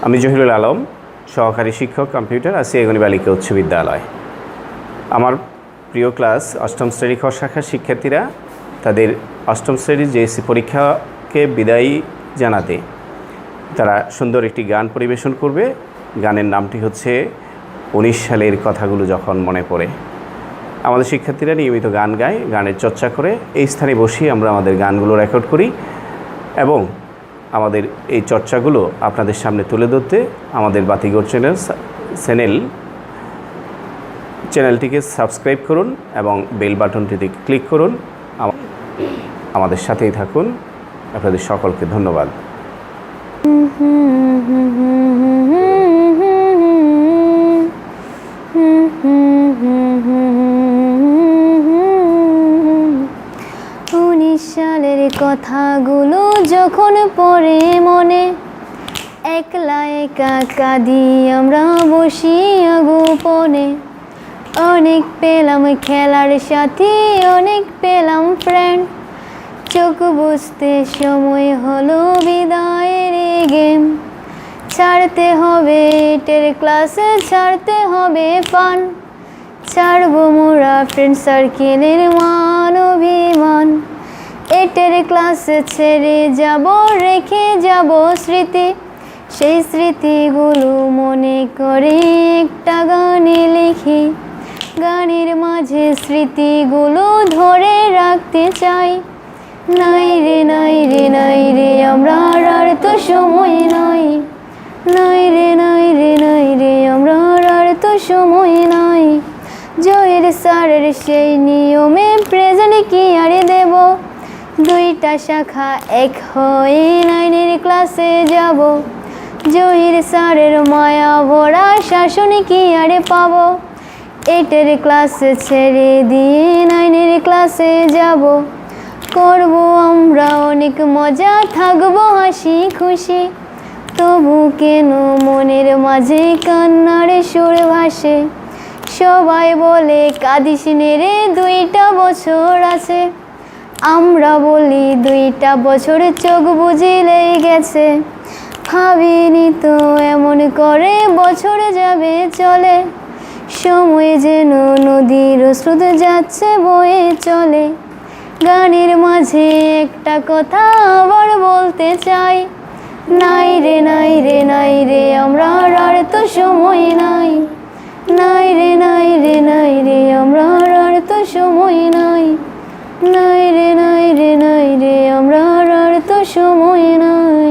আমি জহিরুল আলম, সহকারী শিক্ষক কম্পিউটার, আসিয়াগঞ্জ বালিকা উচ্চ বিদ্যালয়। আমার প্রিয় ক্লাস অষ্টম শ্রেণী খ শাখার শিক্ষার্থীরা তাদের অষ্টম শ্রেণীর জেএসসি পরীক্ষাকে বিদায়ী জানাতে তারা সুন্দর একটি গান পরিবেশন করবে। গানের নামটি হচ্ছে 19 সালের কথাগুলো যখন মনে পড়ে। আমাদের শিক্ষার্থীরা নিয়মিত গান গায়, গানের চর্চা করে। এই স্থানে বসেই আমরা আমাদের গানগুলো রেকর্ড করি এবং আমাদের এই চর্চাগুলো আপনাদের সামনে তুলে ধরতে আমাদের বাতিঘর চ্যানেলটিকে সাবস্ক্রাইব করুন এবং বেল বাটনটিতে ক্লিক করুন। আমাদের সাথেই থাকুন। আপনাদের সকলকে ধন্যবাদ। সালের কথাগুলো যখন পড়ে মনে, একলা একা কাঁদি আমরা বসিয়া গোপনে। অনেক পেলাম খেলার সাথী, অনেক পেলাম ফ্রেন্ড, চোখ বুঝতে সময় হলো বিদায়ের গেম। ছাড়তে হবে এটের ক্লাসে, ছাড়তে হবে ফান, ছাড়বো মোরা ফ্রেন্ড সার্কেলের মান অভিমান। এটের ক্লাসে ছেড়ে যাব, রেখে যাব স্মৃতি, সেই স্মৃতিগুলো মনে করে একটা গানে লিখি। গানের মাঝে স্মৃতিগুলো ধরে রাখতে চাই। নাই রে নাই রে নাই রে আমরা আর তো সময় নাই, নাই রে নাই রে নাই রে আমরা আর তো সময় নাই। জয়ের স্যারের সেই নিয়মে প্রেজেন্ট কি আর দেব, দুইটা শাখা এক হয়ে 9 ক্লাসে যাব। জহির স্যারের মায়া ভরা শাসন কি আর পাবো, 8 ক্লাসে ছেড়ে দিয়ে 9 ক্লাসে যাব। করব আমরা অনেক মজা, থাকবো হাসি খুশি, তবু কেন মনের মাঝে কান্নার সুর ভাসে। সবাই বলে কাঁদিস নে রে, 2টা বছর আছে, আমরা বলি 2টা বছর চোখ বুঝিলেই গেছে। ভাবিনি তো এমন করে বছর যাবে চলে, সময় যেন নদীর স্রোত যাচ্ছে বয়ে চলে। গানের মাঝে একটা কথা আবার বলতে চাই, নাই রে নাই রে নাই রে আমরা আর তো সময় নাই, নাই রে নাই রে নাই রে আমরা আর তো সময় নাই, নাই রে নাই রে নাই রে আমরা আর তো সময় নাই।